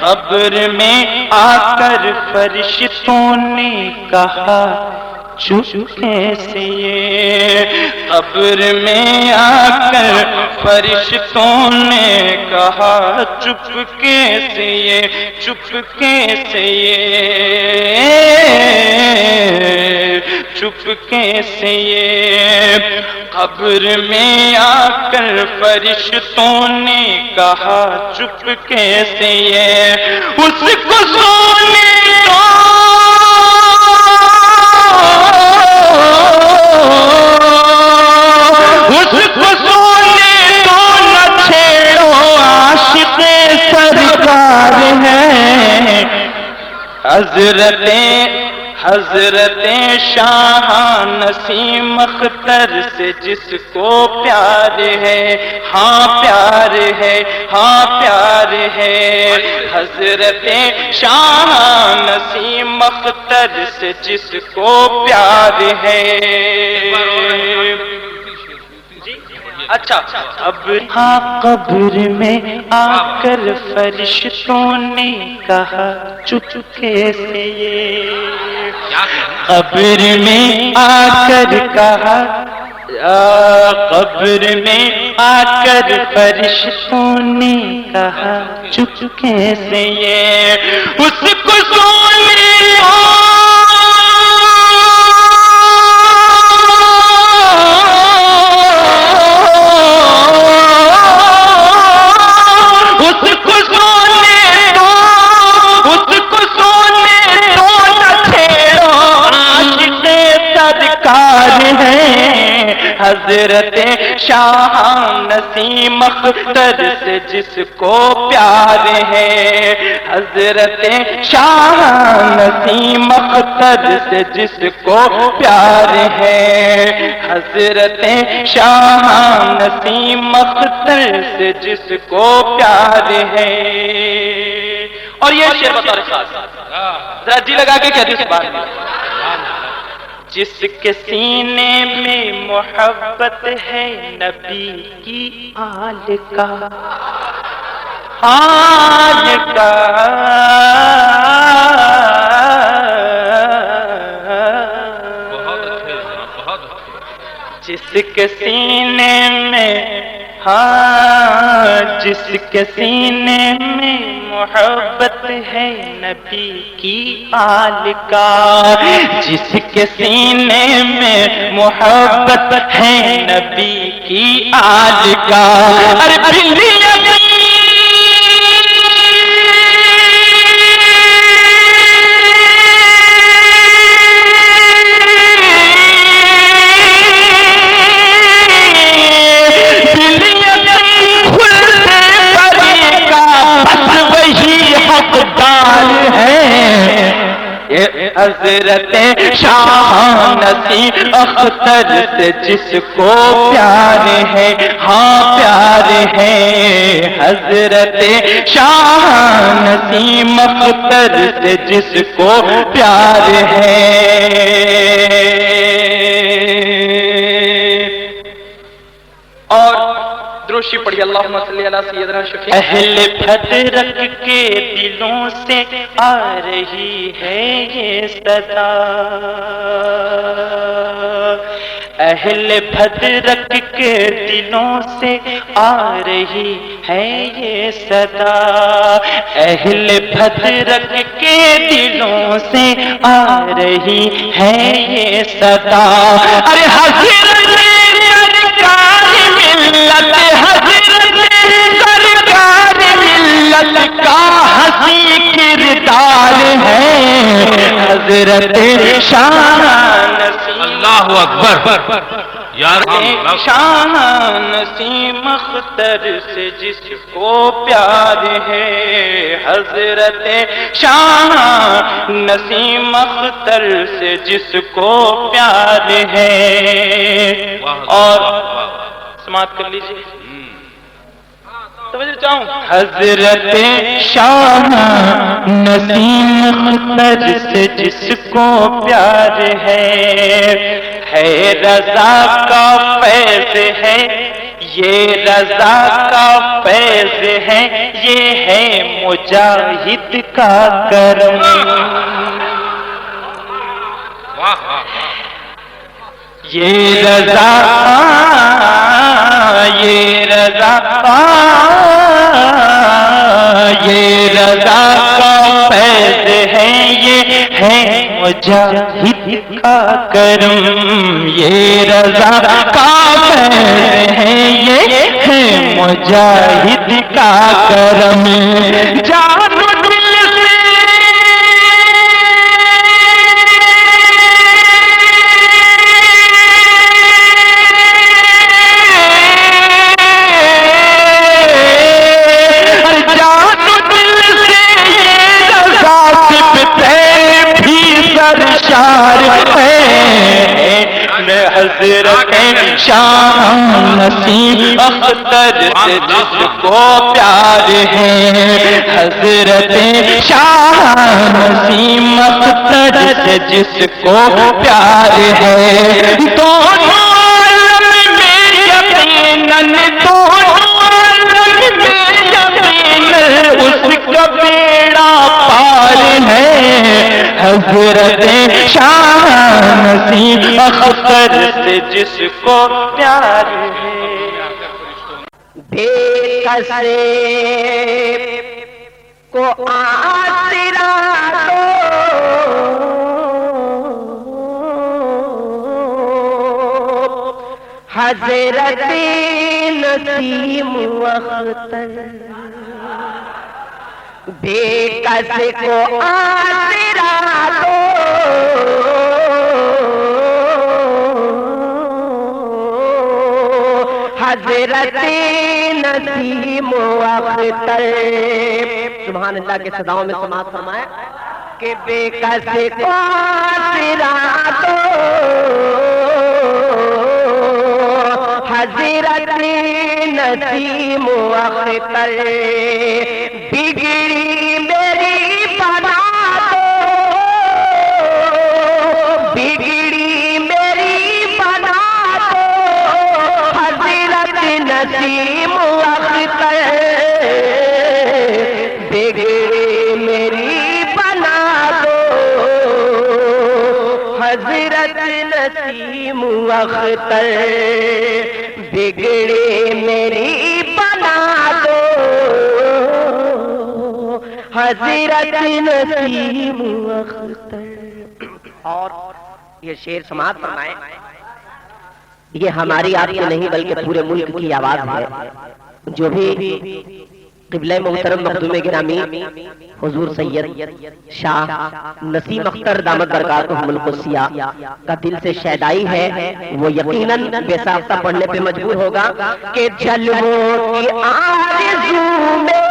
قبر میں آ کر فرشتوں نے کہا چپکے سے یہ، قبر میں آ کر فرشتوں نے کہا چپکے سے یہ، چپکے سے یہ، چپکے سے یہ، قبر میں آ کر فرشتوں نے کہا چپکے سے یہ، اس کو سونے دو، اس کو سونے دو، نہ چھیڑو عاشق سرکار ہیں، حضرت شاہ نسیم اختر سے جس کو پیار ہے، ہاں پیار ہے، ہاں پیار ہے، حضرت شاہ نسیم اختر سے جس کو پیار ہے۔ اچھا ہاں، قبر میں آ کر فرشتوں نے کہا چپکے سے یہ، قبر میں آ کر کہا، قبر میں آ کر فرشتوں نے کہا چپکے سے یہ، اس کو سونے دو، حضرت شاہ نسیم اختر سے جس کو پیار ہے، حضرت شاہ نسیم اختر سے جس کو پیار ہے، حضرت شاہ نسیم اختر سے جس کو پیار ہے۔ اور یہ شعر بتا رہا ذرا جی لگا کے کہہ اس بات میں، جس کے سینے میں محبت ہے نبی کی آل کا، آل کا، جس کے سینے میں، ہاں جس کے سینے میں محبت ہے نبی کی آل کا، جس کے سینے میں محبت ہے نبی کی آل کا، ارے حضرت شاہ نسیم اختر سے جس کو پیار ہے، ہاں پیار ہے، حضرت شاہ نسیم اختر سے جس کو پیار ہے۔ اور دروشی پڑھی اللہم صلی علی سیدنا شفیع۔ اہل بدرک کے دلوں سے آ رہی ہے یہ صدا، اہل بدرک کے دلوں سے آ رہی ہے یہ صدا، اہل بدرک کے دلوں سے آ رہی ہے یہ صدا، ارے حضرت ملت، حضرت سرکار ملت کا حسین کردار ہے، حضرت شاہ نسیم، اللہ اکبر شاہ نسیم اختر سے جس کو پیار ہے، حضرت شاہ نسیم اختر سے جس کو پیار ہے۔ اور سماعت کر لیجیے، توجہ چاہوں، حضرت شاہ نسیم اختر سے جس کو پیار ہے رضا کا فیض ہے یہ رضا کا فیض ہے، یہ ہے مجاہد کا کرم، یہ رضا، یہ رضا، یہ رضا کا فیض ہے، یہ ہے مجاہد کا کرم، یہ رضا کا فیض ہے، یہ ہے مجاہد کا کرم، جان دل سے حضرت شاہ نسیم اختر سے جس کو پیار ہے، حضرت شاہ نسیم اختر سے جس کو پیار ہے، دونوں عالم میں یقیناً، دونوں عالم میں یقیناً اس کا بیڑا پار ہے، حضرت شاہ نسیم اختر سے جس کو پیار ہے، بے قصے کو آسرا دو، حضرت نسیم اختر، بے قصے کو آسرا دو، حضرت نسیم اختر، سبحان اللہ کے صداؤں میں سماعت فرمائے کہ بے قصے کو آسرا دو، حضرت نسیم اختر، بگڑی میری بنا دو، بگڑی میری بنا دو، حضرت نسیم اختر، بگڑی میری بنا دو، حضرت نسیم اختر، بگڑی میری بنا دو، حضرت نسیم اختر۔ اور یہ شعر سماعت فرمائے، یہ ہماری آپ کی نہیں بلکہ پورے ملک کی آواز ہے، جو بھی قبلہ محترم مخدوم گرامی حضور سید شاہ نسیم اختر دامت برکاتہ ملک السیاہ کا دل سے شیدائی ہے، وہ یقیناً بے ساختہ پڑھنے پہ مجبور ہوگا کہ جلووں کی آرزو میں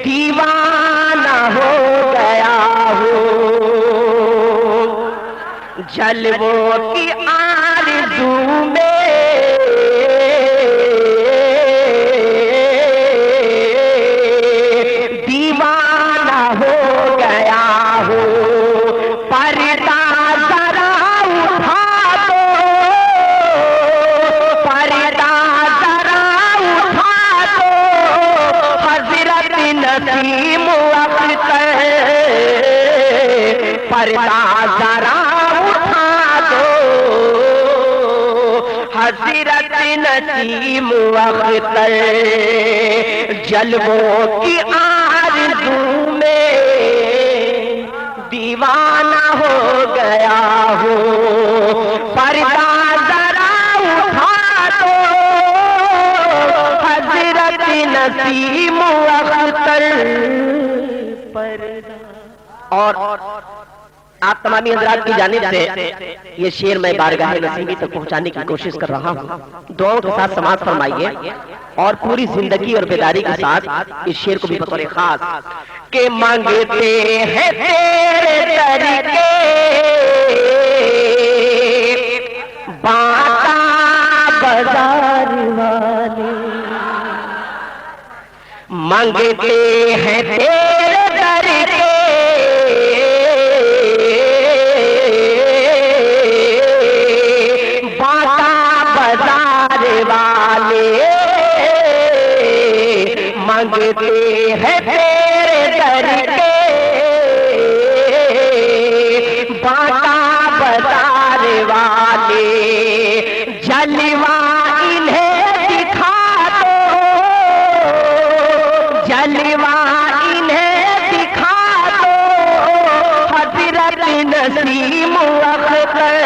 دیوانہ ہو گیا ہوں، جلووں کی آرزو میں دیوانہ ہو گیا ہوں، پردہ ذرا اٹھا دو، پردہ ذرا اٹھا دو، حضرت نسیم اختر، پردہ ذرا اٹھا دو، حضرت نسیم اختر، جلووں کی آرزو میں دیوانہ ہو گیا ہوں، پردہ ذرا اٹھا دو، حضرت نسیم اختر، پردہ۔ اور آپ تمامی حضرات کی جانب سے یہ شعر میں بارگاہ نسیمی تک پہنچانے کی کوشش کر رہا ہوں، دعاؤں کے ساتھ سماعت فرمائیے اور پوری زندگی اور بیداری کے ساتھ اس شعر کو بھی بطور خاص کہ مانگتے ہیں تیرے طریقے باتا بازار والے، مانگتے ہیں تیرے طریقے منگتے ہیں تیرے در کے باقا بازار والے، جلوہ انہیں دکھا دو، جلوہ انہیں دکھا دو، حضرت نسیم اختر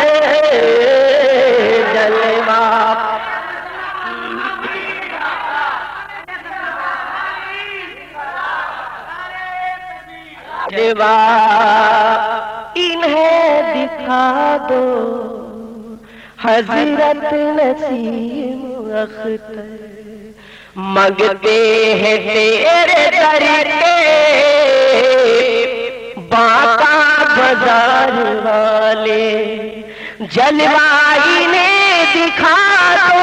جلوہ جلوہ انہیں دکھا دو، حضرت نسیم اختر منگتے ہیں تیرے در کے باقا بازار والے، جلوہ انہیں دکھا دو،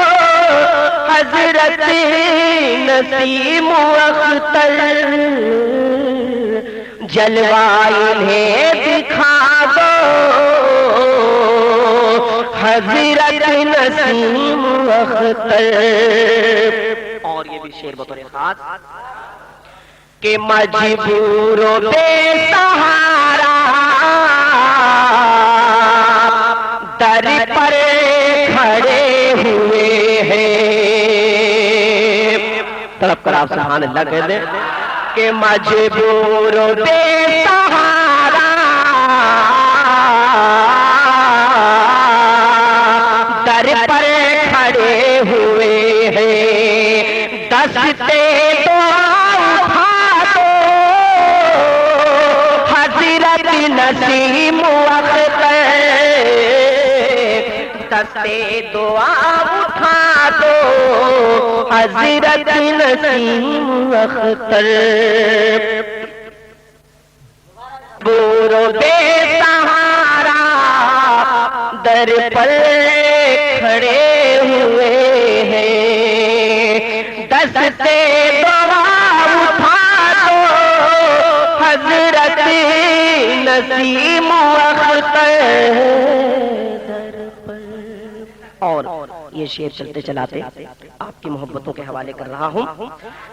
حضرت نسیم اختر جلوہ انہیں دکھا دو، حضرت نسیم اختر۔ اور یہ بھی شعر بطور خاص کہ مجبور و بے سہارا در پر کھڑے ہوئے ہیں، طرف کر آپ سبحان اللہ کہہ دیں کہ مجبور و بے سہارا در پر کھڑے ہوئے ہیں، دستے دعا اٹھا دو، حضرت نسیم اختر دستے دعا اٹھا دو، حضرت نسیم اختر بورو بے سہارا در پر کھڑے ہوئے ہیں، دستے دعا اٹھا دو، حضرت نسیم اختر در پر۔ اور یہ شعر چلتے چلاتے آپ کی محبتوں کے حوالے کر رہا ہوں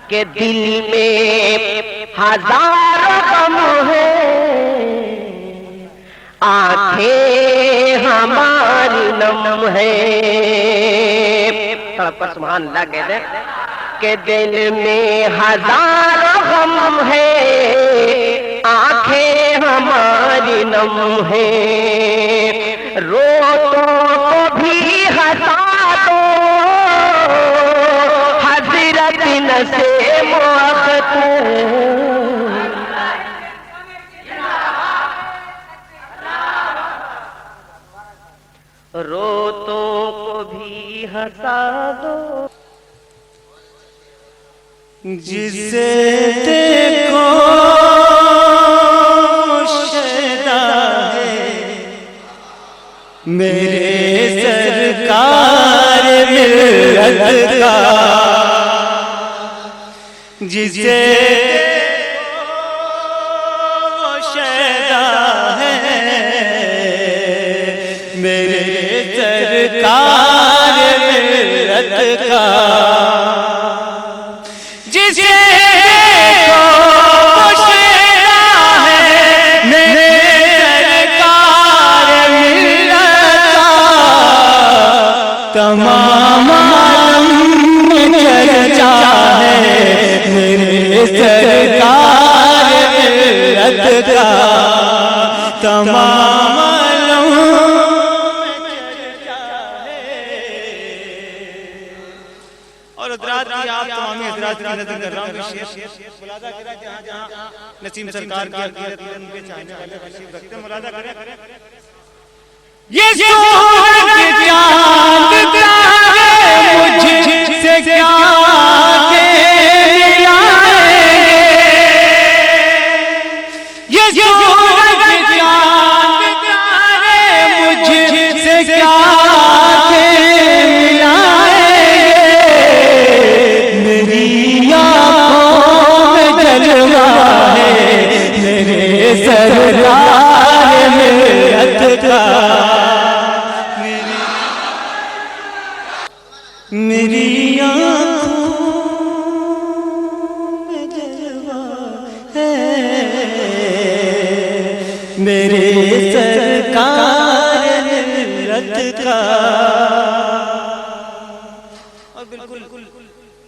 کہ دل میں ہزار غم ہے، آنکھیں ہماری نم ہے، طرف پر سبحان اللہ کہہ دیں کہ دل میں ہزار غم ہے، آنکھیں ہماری نم ہے، روتوں کو بھی ہنسا دو، حضرت نسیم اختر روتوں کو بھی ہنسا دو، جسے دیکھو شیدا ہے میرے سرکار ملت کا، جسے دیکھو شیدا ہے میرے سرکار ملت کا، جسے دیکھو شیدا ہے میرے سرکار ملت کا، تمام عالم میں چرچا ہے میرے سرکار ملت کا، تمام عالم میں چرچا ہے۔ اور حضرات کی آپ تمامی حضرات کی نظر کر رہا ہوں کہ شیخ ملاحظہ کریں جہاں جہاں نسیم سرکار کی عقیدت ان کے چاہنے والے تشریف رکھتے ہیں، ملاحظہ کریں یہ سورج چاند تارے مجھ سے کیا کے ملائیں گے، یہ سورج چاند تارے مجھ سے کیا کے ملائیں گے، میری آنکھوں میں جلوہ ہے میرے سرکار ملت کا، کا. اور بالکل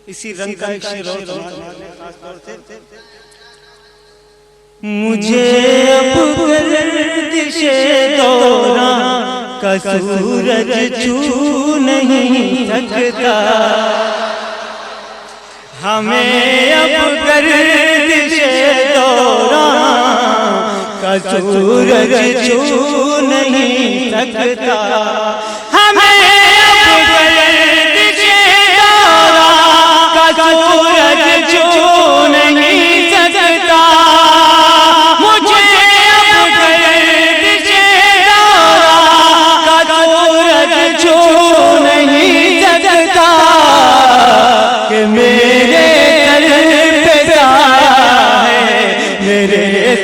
اسی رنگ کا ایک شعر اور خاص طور سے مجھے اب گردش دوران کا سورج چھو نہیں سکتا. ہمیں اب گردش دوران کا سورج چھو نہیں سکتا. ہمیں اب گردش دوران کا سورج چھو نہیں سکتا.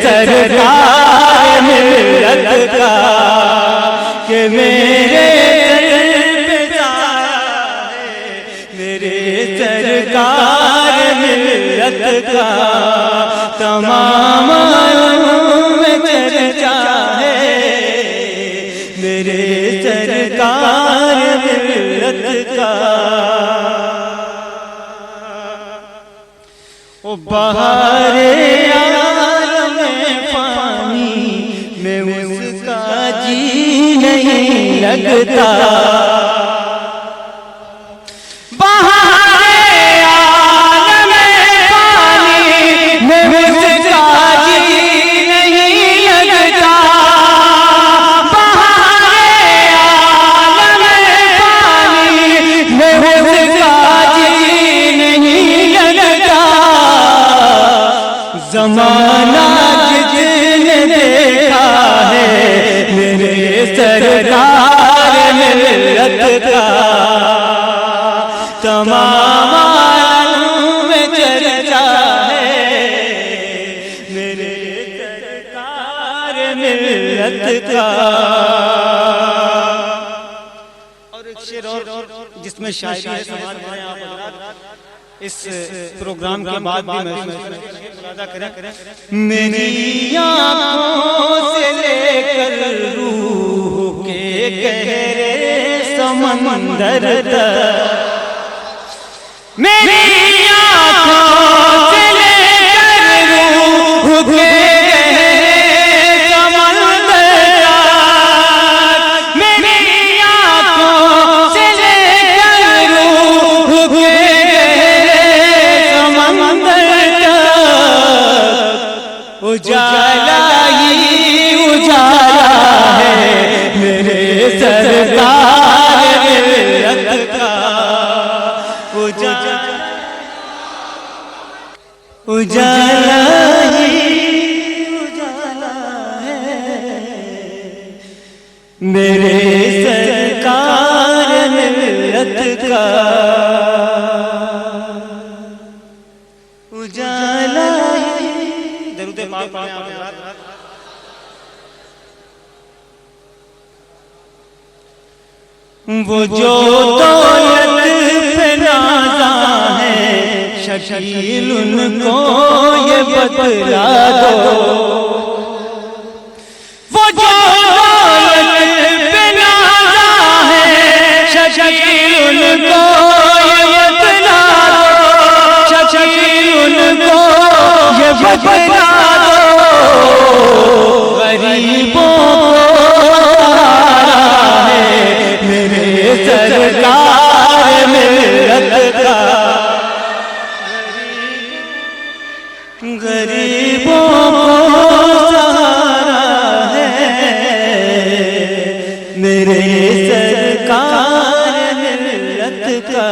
سرکار ملت کا کہ میرے سر پہ ہے میرے سرکار ملت کا. تمام میں چرچا ہے میرے سرکار ملت کا. او بہار جی نہیں لگتا. بہار عالم پانی میں اس کا جی نہیں لگتا. بہار عالم پانی میں اس کا جی نہیں لگتا. زمانہ سرکار ملت کا. تمام عالم میں چرچا ہے میرے سرکار ملت کا. اور ایک شعر اور جس میں شاعری ہے سماعت کریں آپ حضرات. اس پروگرام کے بعد بھی ملاحظہ کریں. میری آنکھوں سے لے کر روح کے گہرے سمندر تک. میری آنکھوں سے لے کر روح کے گہرے سمندر تک. میری آنکھوں سے لے کر روح کے اجالا ہی اجالا ہے میرے سرکار ملت کا. اجالا ہی اجالا ہے میرے سرکار ملت کا. اجالا درود پاک پڑھیں آپ حضرات. وہ جو دولت پہ نازاں ہے شکیل ان کو یہ بتلا دو. وہ جو دولت پہ نازاں ہے شکیل ان کو یہ بتلا دو. شکیل ان کو یہ بتلا دو. غریبوں سرکار ملت کا. غریبوں کو سہارا ہے میرے سرکار ملت کا.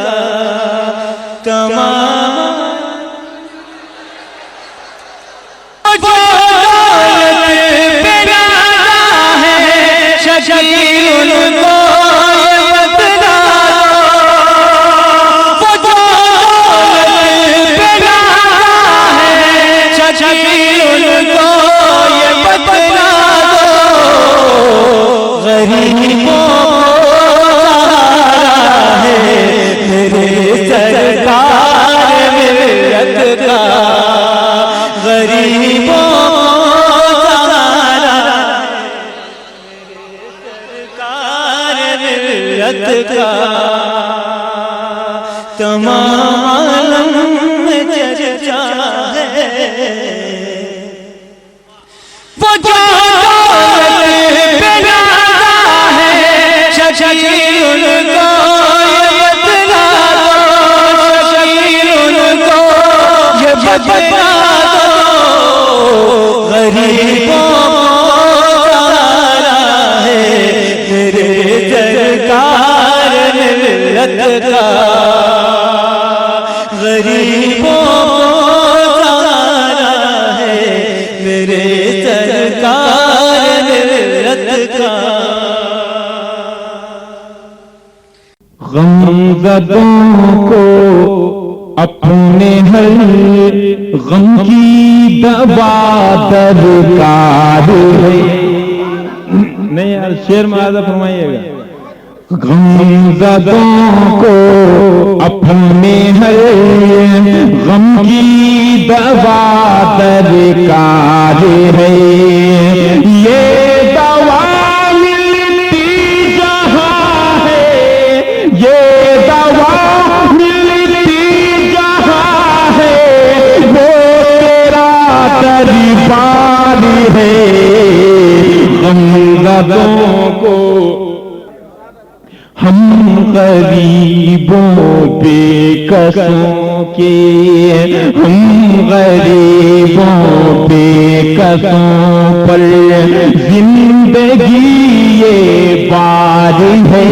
تمام ملت کا تمام عالم میں چرچا ہے وہ جو دولت پہ نازا ہے شکیل ان کو یہ بتلا دو شکیل ان کو یہ بتلا دو غریبوں غریبوں کو سہارا ہے میرے سرکار ملت کا غمزدوں کو اپنے ہر غم کی دوا درکار ہے نہیں یار شعر میں آدھا فرمائیے گا غمزدوں کو اپنے ہر غم کی دوا درکار ہے یہ دوا ملتی جہاں ہے یہ دوا ملتی جہاں ہے وہ تیرا دربار ہے غمزدوں کو ہم غریبوں بے کسوں کے ہم غریبوں بے کسوں پر زندگی یہ بار ہے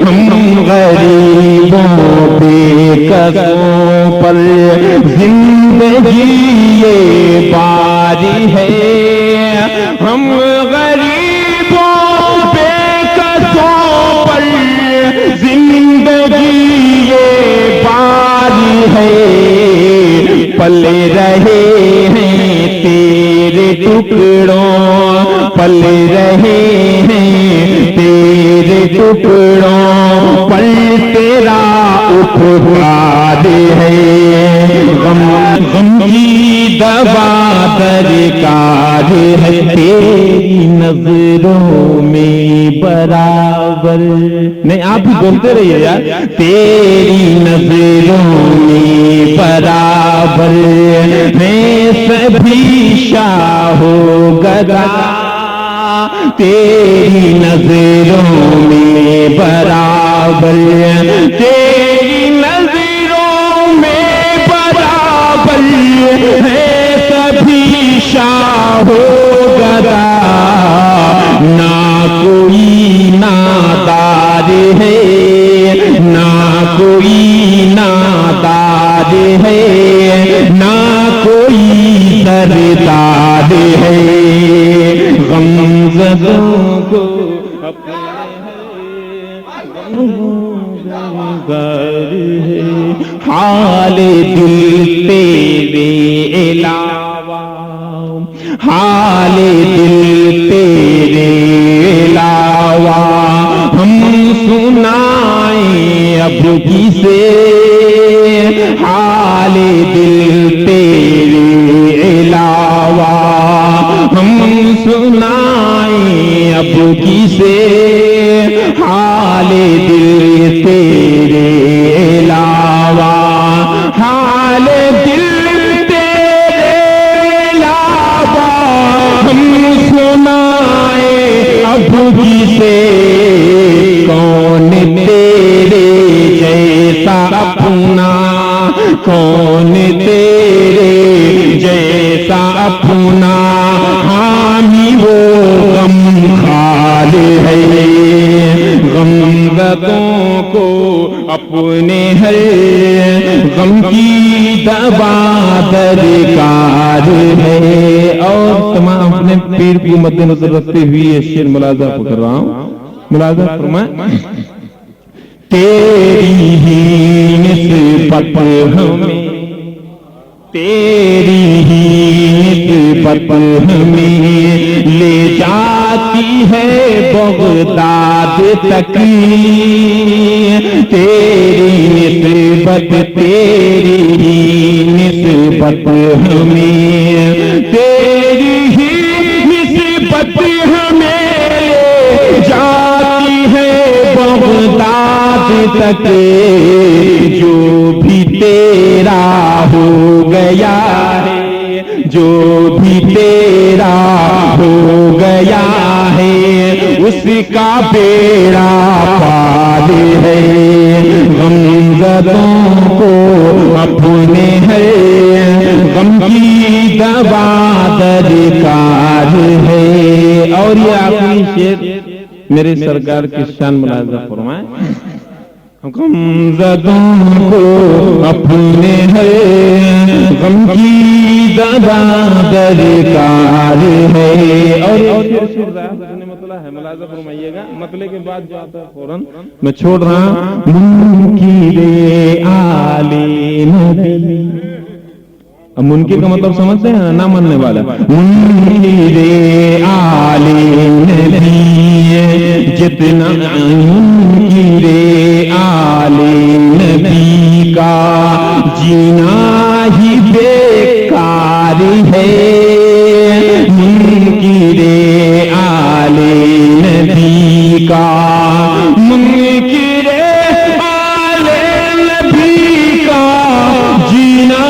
ہم غریبوں بے کسوں پر زندگی یہ بار ہے ہم پلے رہے ہیں تیرے ٹکڑوں پلے رہے ہیں تیرے ٹکڑوں پل تیرا اٹھاد ہے غم کی دوا درکار ہے تیری نظروں میں برابر نہیں آپ بھی بولتے رہیے یار تیری نظروں میں برابر میں سبھی شاہ و گدا تیری نظروں میں برابر تیری نظروں میں برابر ہے سبھی شاہ و گدا نہ کوئی نادار ہے نہ کوئی نادار ہے نہ کوئی سردار ہے غمزدوں کو ہے حال دل تیرے علاوہ حال دل تیرے علاوہ ہم سنائیں اب کسے حال دل تیرے علاوہ ہم سنائیں اب کسے حال دل تیرے علاوہ حال دل تیرے علاوہ ہم سنائیں اب کسے کون تیرے جیسا اپنا کون تیرے جیسا اپنا حامی وہ غم خال ہے غمزدوں کو اپنے ہر غم کی دوا درکار ہے اور تمام اپنے پیر کو مد نظر رکھتے ہوئے یہ شعر ملاحظہ کر رہا ہوں ملاحظہ فرمائیں تیری ہی نسبت ہمیں تیری ہی نسبت ہمیں لے جاتی ہے بغداد تک تیری نسبت تیری ہی نسبت ہمیں تیری ہی نسبت ہمیں لے جاتی بغداد تک جو بھی تیرا ہو گیا ہے، جو بھی تیرا ہو گیا ہے، اس کا بیڑا پار ہے، غمزدوں کو اپنے ہے، غم کی دوا درکار ہے۔ اور یہ آخری شعر میرے سرکار کی شان ملاحظہ فرمائیں، غمزدوں کو اپنے ہے، غم کی دوا درکار ہے۔ اور ملاحظہ فرمائیے گا، مطلب کے بعد جو آتا ہے فوراً میں چھوڑ رہا ہوں، منکر آل نبی۔ اب منکر کا مطلب سمجھتے ہیں، نہ ماننے والا۔ منکر آل نبی، جتنا منکر آل نبی کا جینا ہی بیکار ہے، منکر آل نبی کا، منکر آل نبی کا جینا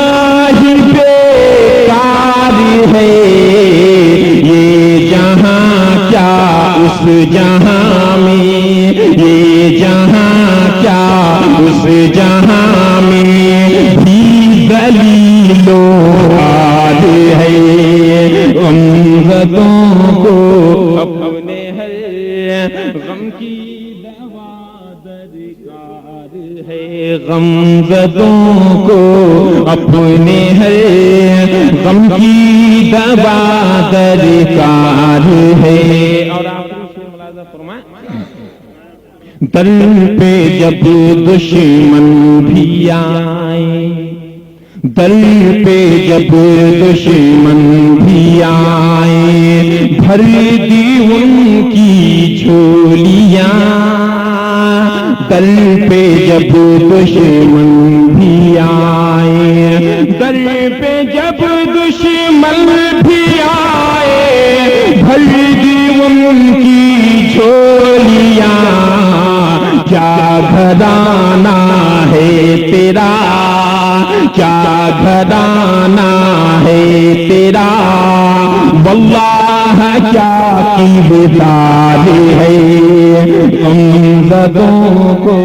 ہی بیکار ہے، یہ جہاں کیا اس جہاں میں، یہ جہاں کیا اس جہاں میں بھی ذلیل و حال ہے، غمزدوں کو اپنے ہے، غم کی دوا درکار ہے، غمزدوں کو اپنے ہے، غم کی دوا درکار ہے۔ اور آخری شعر ملاحظہ فرمائیں، در پہ جب دشمن بھی آئے، در پہ جب دشمن بھی آئے، بھر دی ان کی جھولیاں، در پہ جب دشمن بھی آئے، در پہ جب دشمن بھی آئے، بھر دی ان کی جھولیاں، کیا گھرانہ ہے تیرا، کیا گھرانہ ہے تیرا، واللہ کیا کی مثال ہے، غمزدوں کو